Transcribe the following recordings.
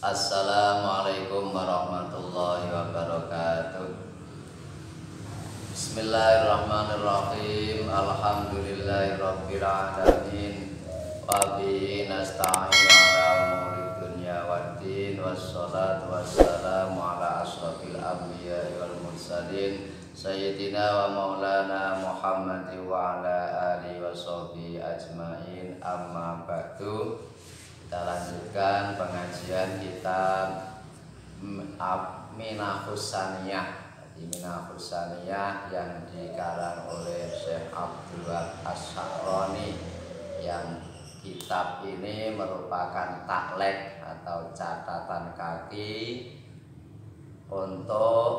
Assalamualaikum warahmatullahi wabarakatuh. Bismillahirrahmanirrahim. Alhamdulillahirabbil alamin. Wa bihi nasta'inu ala umuri dunya waddin. Wassalatu wassalamu ala asyrafil anbiya'i wal mursalin sayyidina wa maulana Muhammadin wa ala alihi washabihi ajmain. Amma ba'du. Kita lanjutkan pengajian kitab Minahus Saniyah. Minahus Saniyah yang dikarang oleh Syekh Abdul Wahab Asy-Sya'rani, yang kitab ini merupakan taklek atau catatan kaki untuk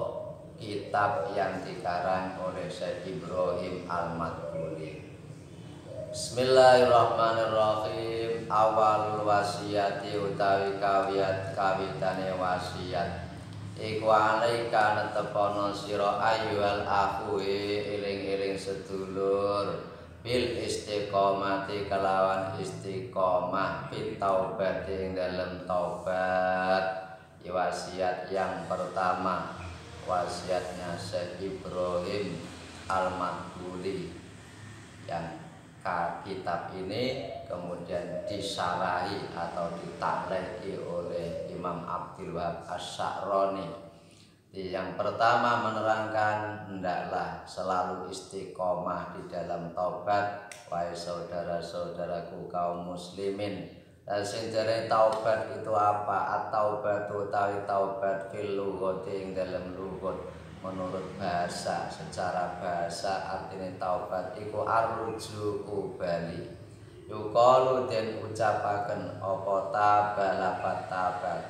kitab yang dikarang oleh Syekh Ibrahim Al-Madkhuli. Bismillahirrahmanirrahim. Awalul wasiyati utawi kawitane wasiat iku alaika netepono sira ayyuhal akhuwi eling-eling sedulur bil istiqomati kelawan istiqomah fit taubat ing dalem taubat. Wasiat yang pertama, wasiatnya Syekh Ibrahim Al-Madkhuli, yang kitab ini kemudian disarahi atau ditakleki oleh Imam Abdul Wahab Asy-Sya'rani. Yang pertama menerangkan hendaklah selalu istiqomah di dalam taubat, wahai saudara-saudaraku kaum muslimin. Dan sing-jare taubat itu apa? At-taubatu utawi taubat fil lughati ing dalam lughat. Menurut bahasa, secara bahasa artinya taubat iku arruju'u bali. Yuqalu den ucapaken apa taba lapat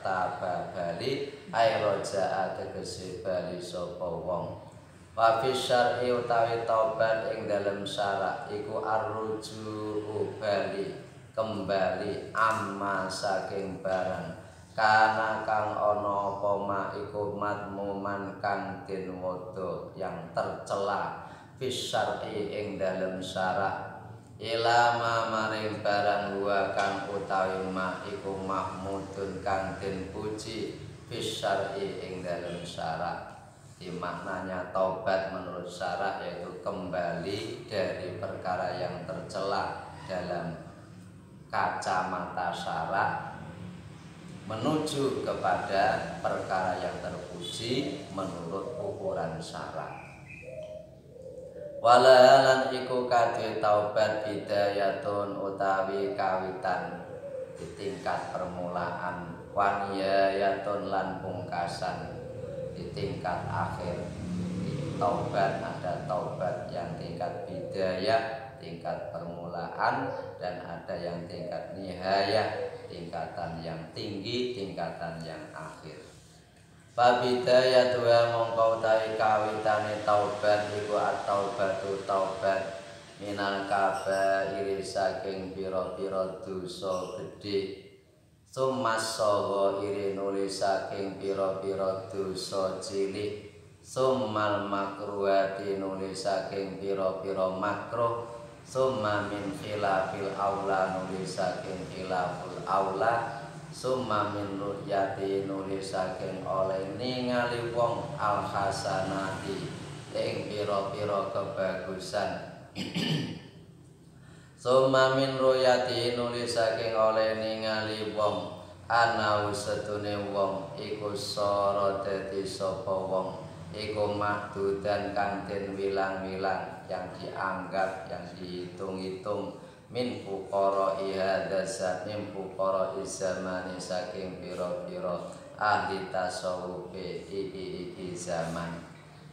taba bali ay raja'a tegese bali sapa wong. Wa fi syar'i utawi taubat ing dalem syara' iku arruju'u bali, kembali amma saking barang kana kang ana apa ma iku madmuman kang den wodo yang tercela fisyar'i ing dalem syara' ilama maring barang wa kang utawi ma iku mahmudun kang den puji fisyar'i ing dalem syara'. Di maknanya taubat menurut syara' yaitu kembali dari perkara yang tercela dalam kacamata syara' menuju kepada perkara yang terpuji menurut ukuran syara'. Walalan iku kadhe taubat bidayatun utawi kawitan di tingkat permulaan, waniyatun lan pungkasan di tingkat akhir. Di taubat ada taubat yang tingkat bidayah, tingkat permulaan, dan ada yang tingkat nihayah, tingkatan yang tinggi, tingkatan yang akhir. Pabidayatu mongko utawi kawitane taubat iku at-taubatu taubat minal kabairi saking pira-pira dosa gedhe, summas saghairi nuli saking pira-pira dosa cilik, summal makruhati nuli saking pira-pira makruh, summa min khilafil aula nuli saking khilaful aula, summa min ru'yati nuli saking oleh ningali wong al hasanati ing pira-pira kebagusan. Summa min ru'yati nuli saking oleh ningali wong ana setune wong iku sara dadi sapa wong iku mahdudan kang den wilang-wilang, yang dianggap, yang dihitung-hitung min fuqara ihadasat min fuqara izamani saking pira-pira ahli tasawuf iki zaman.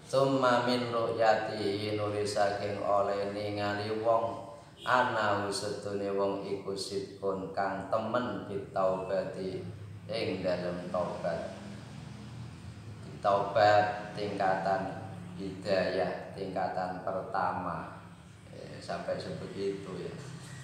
Summa min ru'yati nuli saking oleh ningali wong ana setune wong iku sidkun kang temen bitaubati ing dalem taubat. Taubat tingkatan hidayah, tingkatan pertama, sampai sebegitu ya.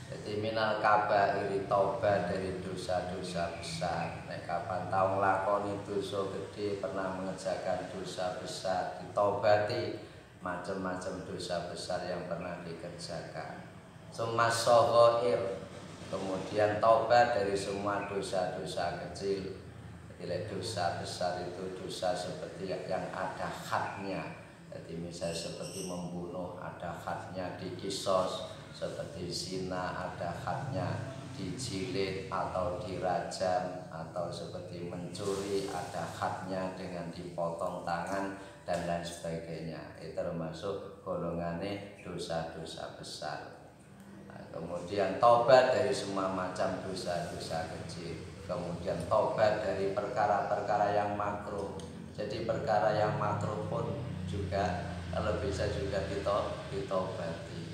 Jadi minal kabairi taubat dari dosa-dosa besar. Nek kapan tau nglakoni dosa gede, pernah mengerjakan dosa besar, ditaubati macam-macam dosa besar yang pernah dikerjakan. Sumas saghair, kemudian taubat dari semua dosa-dosa kecil. Bila dosa besar itu dosa seperti yang ada hadnya. Jadi misalnya seperti membunuh ada hadnya dikisos, seperti zina ada hadnya dijilid atau dirajam, atau seperti mencuri ada hadnya dengan dipotong tangan dan lain sebagainya. Itu termasuk golongannya dosa-dosa besar. Nah, kemudian tobat dari semua macam dosa-dosa kecil. Kemudian tobat dari perkara-perkara yang makruh. Jadi perkara yang makruh pun juga kalau bisa juga ditobati.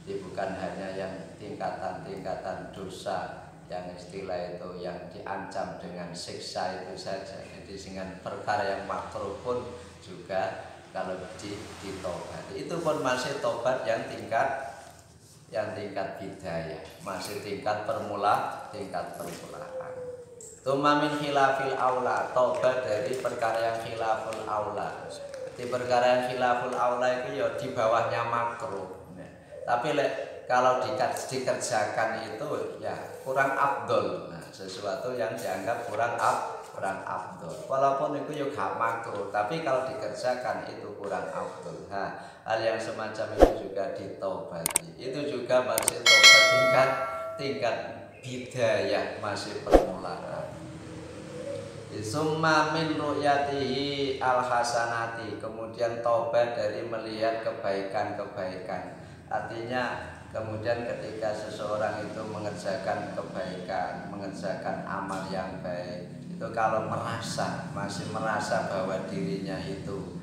Jadi bukan hanya yang tingkatan-tingkatan dosa yang istilah itu yang diancam dengan siksa itu saja. Jadi dengan perkara yang makruh pun juga kalau ditobati. Itu pun masih tobat yang tingkat hidayah, masih tingkat permulaan. Tsumma min khilafil aula, tobat dari perkara yang khilaful aula. Di perkara yang khilaful aula itu ya di bawahnya makruh. Tapi kalau dikerjakan itu ya kurang afdol. Nah, sesuatu yang dianggap kurang afdol. Walaupun itu ya gak makruh, tapi kalau dikerjakan itu kurang afdol. Nah, hal yang semacam itu juga ditobati. Itu juga masih tobat tingkat bidayah, masih permulaan. Summa min ru'yatihi al-hasanati, kemudian tobat dari melihat kebaikan-kebaikan. Artinya kemudian ketika seseorang itu mengerjakan kebaikan, mengerjakan amal yang baik, itu kalau masih merasa bahwa dirinya itu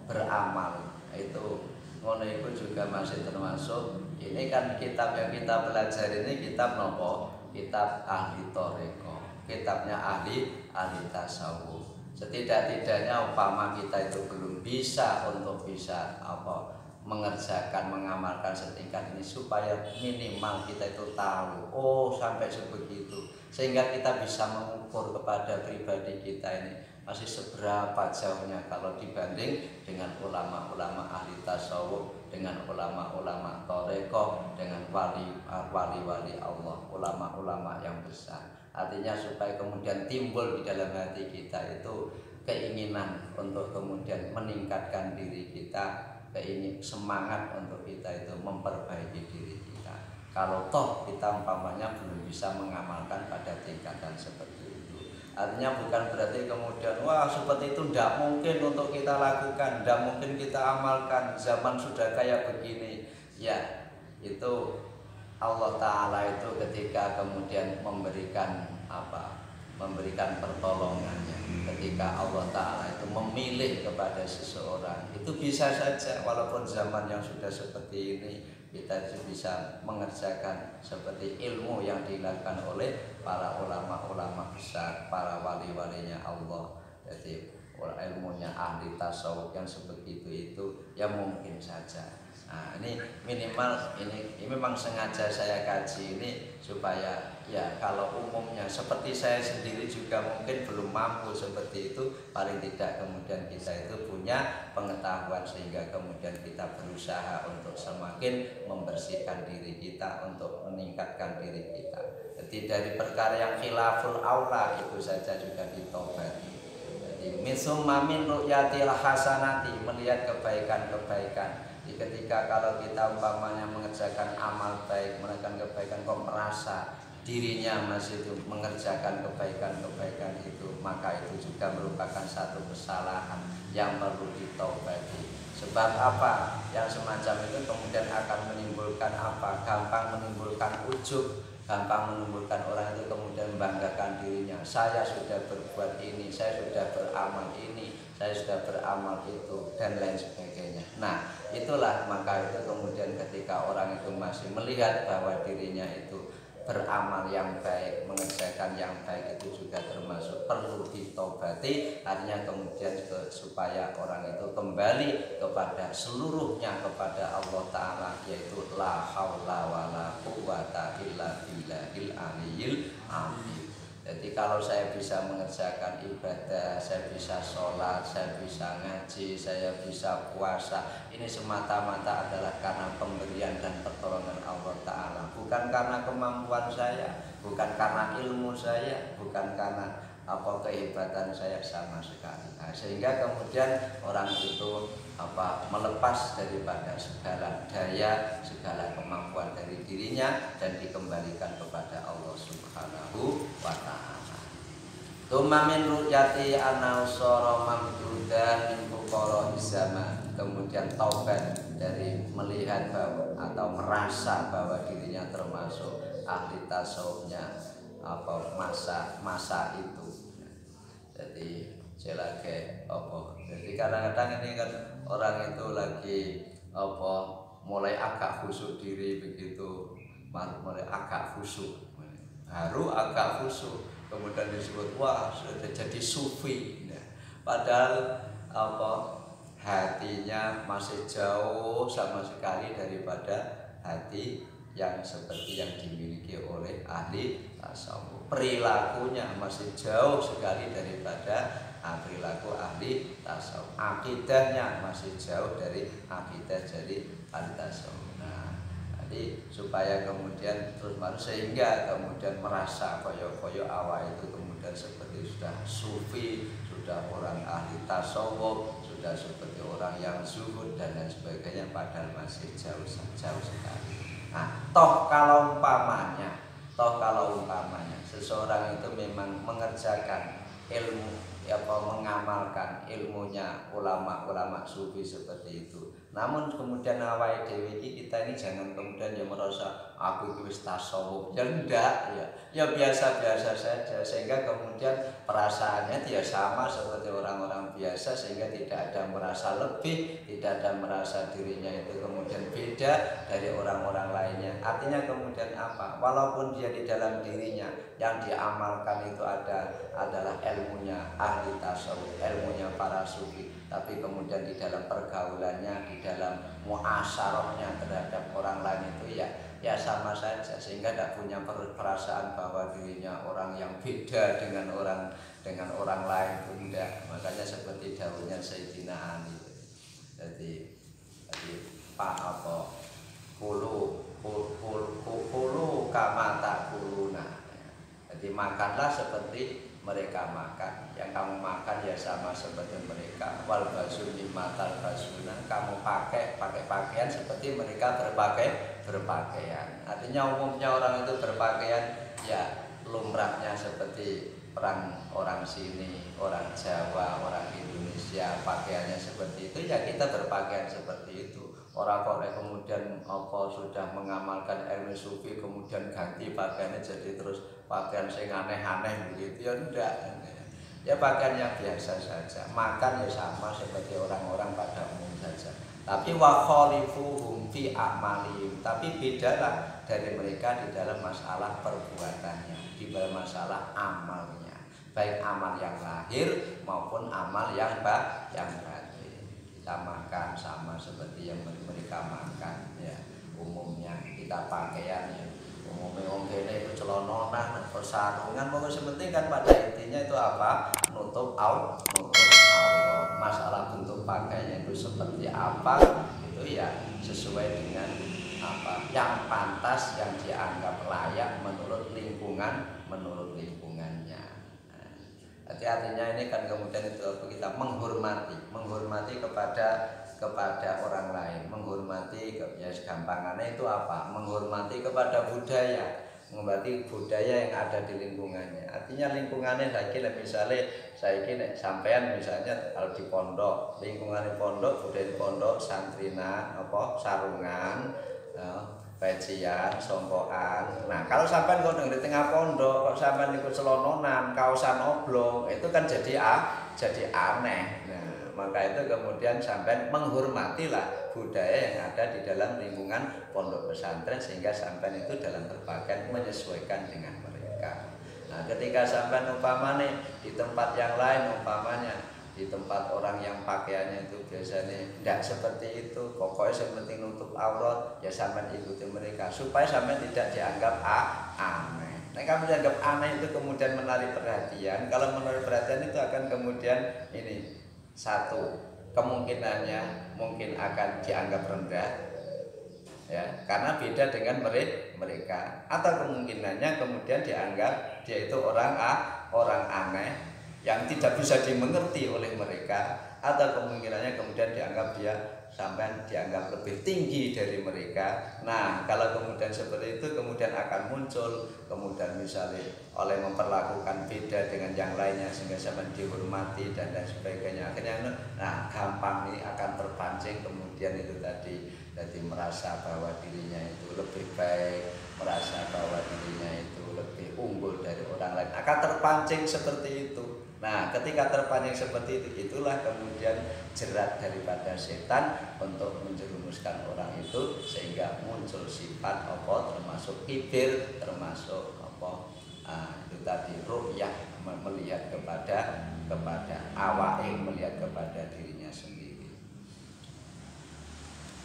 beramal, itu ngono itu juga masih termasuk. Ini kan kitab yang kita belajar ini kitab nopo? Kitab ahli toreko, kitabnya ahli tasawuf. Setidak-tidaknya umpama kita itu belum bisa untuk mengerjakan, mengamalkan setingkat ini, supaya minimal kita itu tahu sampai sebegitu, sehingga kita bisa mengukur kepada pribadi kita ini masih seberapa jauhnya kalau dibanding dengan ulama-ulama ahli tasawuf, dengan ulama-ulama toreko, dengan wali-wali Allah, ulama-ulama yang besar. Artinya supaya kemudian timbul di dalam hati kita itu keinginan untuk kemudian meningkatkan diri kita, semangat untuk kita itu memperbaiki diri kita. Kalau toh kita umpamanya belum bisa mengamalkan pada tingkatan seperti itu, artinya bukan berarti kemudian seperti itu tidak mungkin untuk kita lakukan, tidak mungkin kita amalkan, zaman sudah kayak begini. Ya, itu Allah Ta'ala itu ketika kemudian memberikan pertolongannya, ketika Allah Ta'ala itu memilih kepada seseorang, itu bisa saja walaupun zaman yang sudah seperti ini kita bisa mengerjakan seperti ilmu yang dilakukan oleh para ulama-ulama besar, para wali-walinya Allah. Jadi ilmunya ahli tasawuf yang sebegitu itu ya mungkin saja. Nah, ini minimal ini memang sengaja saya kaji ini supaya ya kalau umumnya seperti saya sendiri juga mungkin belum mampu seperti itu, paling tidak kemudian kita itu punya pengetahuan sehingga kemudian kita berusaha untuk semakin membersihkan diri kita, untuk meningkatkan diri kita. Jadi dari perkara yang khilaful aula itu saja juga ditobati. Jadi misumma min ru'yatil hasanati, melihat kebaikan-kebaikan. Ketika kalau kita umpamanya mengerjakan amal baik, mengerjakan kebaikan, kok merasa dirinya masih itu mengerjakan kebaikan-kebaikan itu, maka itu juga merupakan satu kesalahan yang perlu ditobati. Sebab apa? Yang semacam itu kemudian akan menimbulkan gampang menimbulkan ujub, gampang menimbulkan orang itu kemudian membanggakan dirinya. Saya sudah berbuat ini, saya sudah beramal ini, saya sudah beramal itu, dan lain sebagainya. Nah, itulah maka itu kemudian ketika orang itu masih melihat bahwa dirinya itu beramal yang baik, mengerjakan yang baik, itu juga termasuk perlu ditobati. Artinya kemudian supaya orang itu kembali kepada seluruhnya kepada Allah Ta'ala, yaitu la haula wala quwwata illa billahil aliyyil azim. Jadi kalau saya bisa mengerjakan ibadah, saya bisa sholat, saya bisa ngaji, saya bisa puasa, ini semata-mata adalah karena pemberian dan pertolongan Allah Ta'ala. Bukan karena kemampuan saya, bukan karena ilmu saya, bukan karena kehebatan saya sama sekali. Nah, sehingga kemudian orang itu melepas daripada segala daya, segala kemampuan dari dirinya dan dikembalikan kepada Allah Subhanahu wa Ta'ala. Tsumma min ru'yati anna usara mamduda min fuqara zaman. Kemudian taubat dari melihat bahwa atau merasa bahwa dirinya termasuk ahli tasawufnya masa itu. Jadi selagi jadi kadang-kadang ini kan orang itu lagi mulai agak khusyuk diri begitu, mulai agak khusyuk, baru agak khusyuk, kemudian disebut wah sudah jadi sufi. Nah, padahal hatinya masih jauh sama sekali daripada hati yang seperti yang dimiliki oleh ahli tasawuf. Perilakunya masih jauh sekali daripada perilaku ahli tasawuf. Akidahnya masih jauh dari akidah dari ahli tasawuf. Nah, jadi supaya kemudian terus sehingga kemudian merasa koyo-koyo awal itu kemudian seperti sudah sufi, sudah orang ahli tasawuf, sudah seperti orang yang zuhud dan lain sebagainya, padahal masih jauh sekali. Nah, toh kalau umpamanya seseorang itu memang mengerjakan ilmu, mengamalkan ilmunya ulama-ulama sufi seperti itu. Namun kemudian awal dewi kita ini jangan kemudian ya merasa aku itu wis tasawuf. Ya enggak, ya biasa-biasa saja, sehingga kemudian perasaannya dia sama seperti orang-orang biasa, sehingga tidak ada merasa lebih, tidak ada merasa dirinya itu kemudian beda dari orang-orang lainnya. Artinya kemudian apa? Walaupun dia di dalam dirinya yang diamalkan itu adalah ilmunya ahli tasawuf, ilmunya para sufi, tapi kemudian di dalam pergaulannya, di dalam muasyarahnya terhadap orang lain itu ya sama saja, sehingga tidak punya perasaan bahwa dirinya orang yang beda dengan orang lain itu tidak. Makanya seperti dawuhnya Sayyidina Ali, jadi kulu kama takuluna. Jadi makanlah seperti mereka makan. Yang kamu makan ya sama seperti mereka. Wal basu mimatal basuna. Kamu pakai pakaian seperti mereka berpakaian. Artinya umumnya orang itu berpakaian ya lumrahnya seperti orang sini, orang Jawa, orang Indonesia, pakaiannya seperti itu, ya kita berpakaian seperti itu. Orang kemudian sudah mengamalkan ilmu sufi kemudian ganti pakaiannya jadi terus pakaian sing aneh-aneh begitu, ya enggak. Ya pakaian yang biasa saja, makan ya sama seperti orang-orang pada umum saja. Tapi wa khalifuhum fi a'malihim, tapi bedalah dari mereka di dalam masalah perbuatannya, di dalam masalah amalnya, baik amal yang lahir maupun amal yang batin. Kita makan sama seperti yang mereka makan, ya umumnya. Kita pakaian ya umumnya kene itu celononan, persarungan, pokoknya sepenting kan pada intinya itu apa? Nutup aurat. Masalah bentuk pakaiannya itu seperti apa, itu ya sesuai dengan apa yang pantas, yang dianggap layak menurut lingkungannya. Jadi artinya ini kan kemudian itu kita menghormati kepada orang lain, menghormati ya segampangannya itu apa? Menghormati kepada budaya, menghormati budaya yang ada di lingkungannya. Artinya lingkungannya lagi misalnya saya kira sampean misalnya kalau di pondok, lingkungan pondok, budaya pondok, santrinan, sarungan, pecian, songkokan. Nah, kalau sampean kok di tengah pondok, kok sampean ikut celononan, kaosan oblong, itu kan jadi aneh. Nah, maka itu kemudian sampean menghormatilah budaya yang ada di dalam lingkungan pondok pesantren, sehingga sampean itu dalam berpakaian menyesuaikan dengan mereka. Nah, ketika sampean umpamanya di tempat yang lain, umpamanya di tempat orang yang pakaiannya itu biasanya tidak seperti itu, pokoknya seperti nutup aurat, ya sampean ikuti mereka supaya sampean tidak dianggap aneh. Nah, kamu dianggap aneh itu kemudian menarik perhatian. Kalau menarik perhatian itu akan kemudian ini satu kemungkinannya mungkin akan dianggap rendah, ya, karena beda dengan mereka. Atau kemungkinannya kemudian dianggap dia itu orang aneh yang tidak bisa dimengerti oleh mereka. Atau kemungkinannya kemudian dianggap dia sampai dianggap lebih tinggi dari mereka. Nah, kalau kemudian seperti itu kemudian akan muncul kemudian misalnya oleh memperlakukan beda dengan yang lainnya sehingga sampai dihormati dan lain sebagainya. Akhirnya nah gampang ini akan terpancing kemudian itu tadi, jadi merasa bahwa dirinya itu lebih baik, merasa bahwa dirinya itu lebih unggul dari orang lain, akan terpancing seperti itu. Nah, ketika terpancing seperti itu, itulah kemudian jerat daripada setan untuk menjerumuskan orang itu sehingga muncul sifat apa termasuk kibir, termasuk apa itu tadi ru'yah, melihat kepada awa'ing, melihat kepada dirinya sendiri.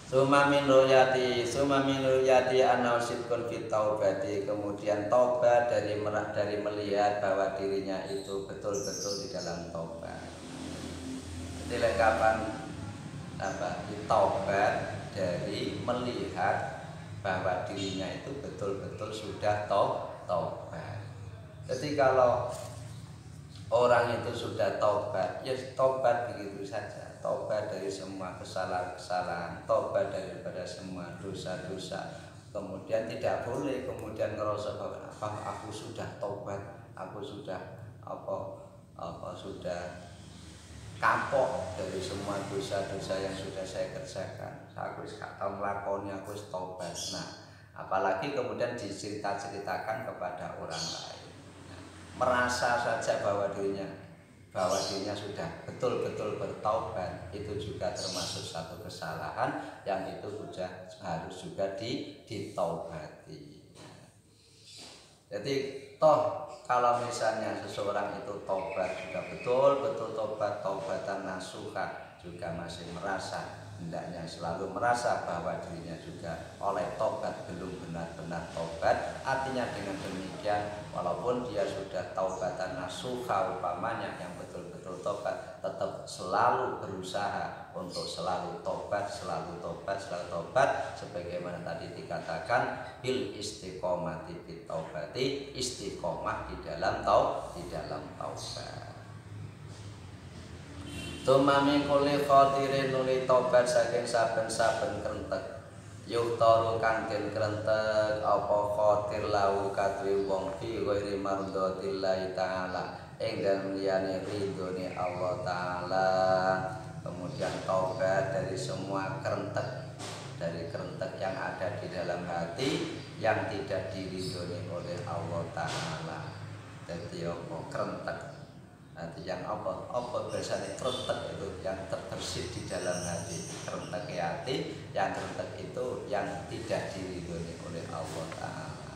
Suma min ruyati anausidkun fit taubati, kemudian taubat dari melihat bahwa dirinya itu betul-betul di dalam taubat. Jadi lengkapan apa? Taubat dari melihat bahwa dirinya itu betul-betul sudah taubat. Jadi kalau orang itu sudah taubat, ya taubat begitu saja. Taubat dari semua kesalahan-kesalahan, taubat daripada semua dosa-dosa. Kemudian tidak boleh kemudian ngerasa bahwa aku sudah taubat, aku sudah sudah kapok dari semua dosa-dosa yang sudah saya kerjakan. Aku gak tahu melakoni, aku taubat. Nah, apalagi kemudian diceritakan kepada orang lain. Nah, merasa saja bahwa dirinya sudah betul-betul bertaubat, itu juga termasuk satu kesalahan yang itu harus juga ditaubati. Jadi toh kalau misalnya seseorang itu taubat sudah betul-betul taubatan nasuha, juga masih merasa hendaknya selalu merasa bahwa dirinya juga oleh taubat belum benar-benar taubat. Artinya dengan demikian walaupun dia sudah taubatan nasuha umpamanya yang betul-betul taubat, tetap selalu berusaha untuk selalu taubat sebagaimana tadi dikatakan bil istiqomati bit taubati, istiqomah di dalam taubat. Tumami kuli khotirin nuli tobat saking saben-saben krentek yuktaru kang den krentek apa khotir lahu kadwi wong fi ghairi mardhatillahi ta'ala ing dalem liyane ridhone Allah taala. Kemudian tobat dari semua krentek, dari krentek yang ada di dalam hati yang tidak diridhoni oleh Allah taala. Jadi apa krentek? Nanti yang apa biasanya krentek itu yang terbersih di dalam hati, krentek hati yang krentek itu yang tidak diridhoni oleh Allah taala.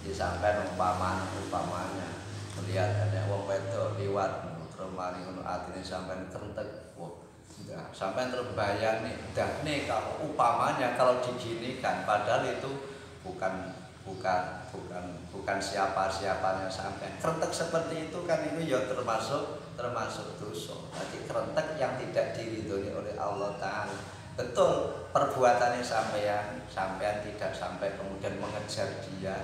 Disampaikan umpamanya melihat ada wong wedok liwat terus mari ngono atine sampean krentek, wah enggak sampean terbayang nih kalau umpamanya kalau diginikan, padahal itu bukan siapa-siapanya sampean. Krentek seperti itu kan itu ya termasuk dosa. Jadi krentek yang tidak diridhoni oleh Allah taala. Betul perbuatannya sampean tidak sampai kemudian mengejar dia,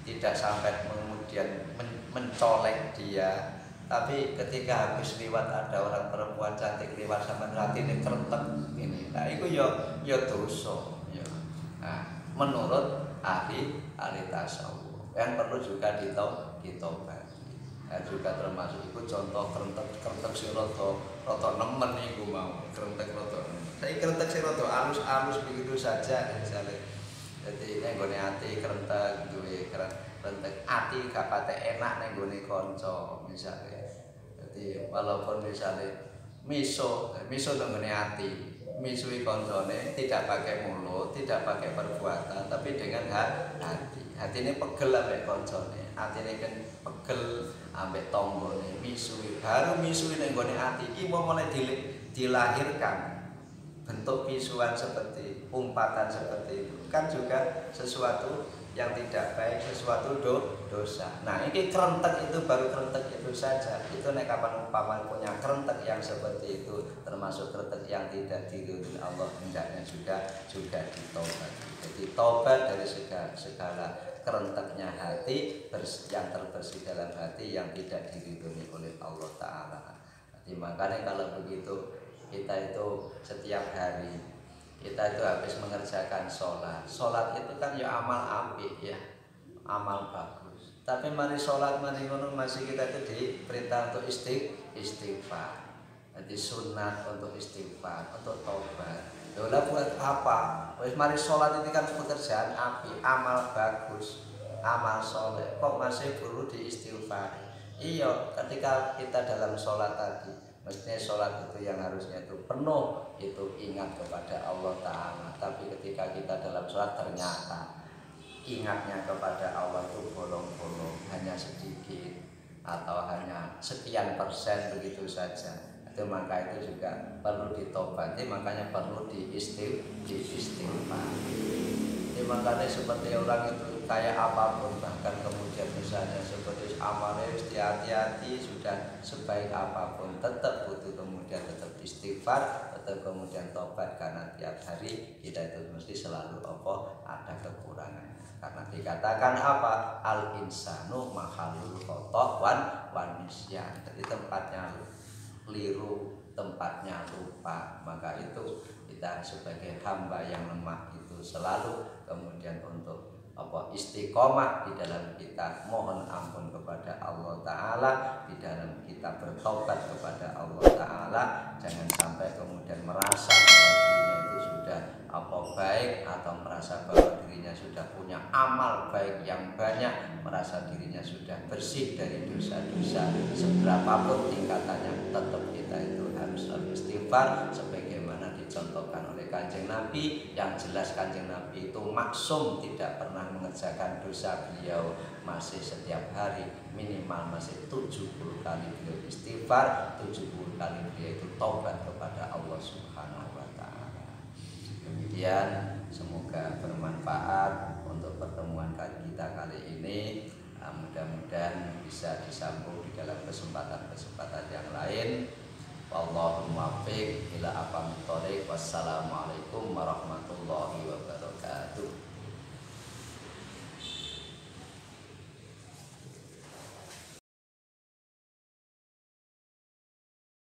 tidak sampai kemudian mencolek dia. Tapi ketika habis lewat ada orang perempuan cantik lewat sampean ratine krentek ini. Nah, itu ya dosa ya. Nah, menurut ahli tasawuf yang perlu juga ditobati. Nah, juga termasuk itu contoh krentek sing rada nemen iku mau, krentek rada nemen. Saiki krentek sing rada alus-alus begitu saja misalnya. Jadi nek nggone ati krentek duwe krentek ati gak patek enak nek nggone kanca misalnya. Jadi walaupun misalnya miso nggone ati misui koncone tidak pakai mulut, tidak pakai perbuatan, tapi dengan hati. Hati ini pegel ambek koncone, hati ini kan pegel ambek tonggone, misui. Baru misui ning gone hati iki mulai dilahirkan bentuk visual seperti umpatan seperti itu kan juga sesuatu yang tidak baik, sesuatu dosa. Nah ini kerentek itu baru kerentek itu saja. Itu nek kapan umpama punya kerentek yang seperti itu, termasuk kerentek yang tidak diridhoi Allah, hendaknya juga ditobati. Jadi tobat dari segala kerenteknya hati yang terbersih dalam hati yang tidak diridhoi oleh Allah Ta'ala. Jadi makanya kalau begitu kita itu setiap hari kita itu habis mengerjakan sholat itu kan ya amal apik ya, amal bagus. Tapi mari sholat mari ngono masih kita itu diperintah untuk istighfar. Jadi sunat untuk istighfar, untuk tobat. Dola buat apa? Wis mari sholat itu kan pekerjaan apik, amal bagus, amal soleh. Kok masih perlu diistighfar? Iya, ketika kita dalam sholat tadi, mestinya sholat itu yang harusnya itu penuh, itu ingat kepada Allah Ta'ala. Tapi ketika kita dalam sholat ternyata ingatnya kepada Allah itu bolong-bolong, hanya sedikit atau hanya sekian persen begitu saja. Itu maka itu juga perlu ditobati, makanya perlu diistighfar. Jadi makanya seperti orang itu kayak apapun, bahkan kemudian misalnya seperti amalnya hati-hati sudah sebaik apapun, tetap butuh kemudian tetap istighfar, tetap kemudian tobat, karena tiap hari kita itu mesti selalu ada kekurangan. Karena dikatakan apa? Al insanu mahalul khotok wan nisyan. Jadi tempatnya keliru, tempatnya lupa. Maka itu kita sebagai hamba yang lemah itu selalu kemudian untuk istiqomah di dalam kita mohon ampun kepada Allah Ta'ala, di dalam kita bertobat kepada Allah Ta'ala. Jangan sampai kemudian merasa bahwa dirinya itu sudah baik, atau merasa bahwa dirinya sudah punya amal baik yang banyak, merasa dirinya sudah bersih dari dosa-dosa seberapapun tingkatannya. Tetap kita itu harus selalu istighfar sebagaimana dicontohkan oleh Kanjeng Nabi. Yang jelas Kanjeng Nabi itu maksum, tidak pernah mengerjakan dosa. Beliau masih setiap hari minimal masih 70 kali beliau istighfar, 70 kali beliau itu taubat kepada Allah Subhanahu wa Ta'ala. Kemudian semoga bermanfaat untuk pertemuan kita kali ini. Mudah-mudahan bisa disambung di dalam kesempatan-kesempatan yang lain. Wallahul muwaffiq ila aqwamit thoriq. Wassalamualaikum warahmatullahi wabarakatuh.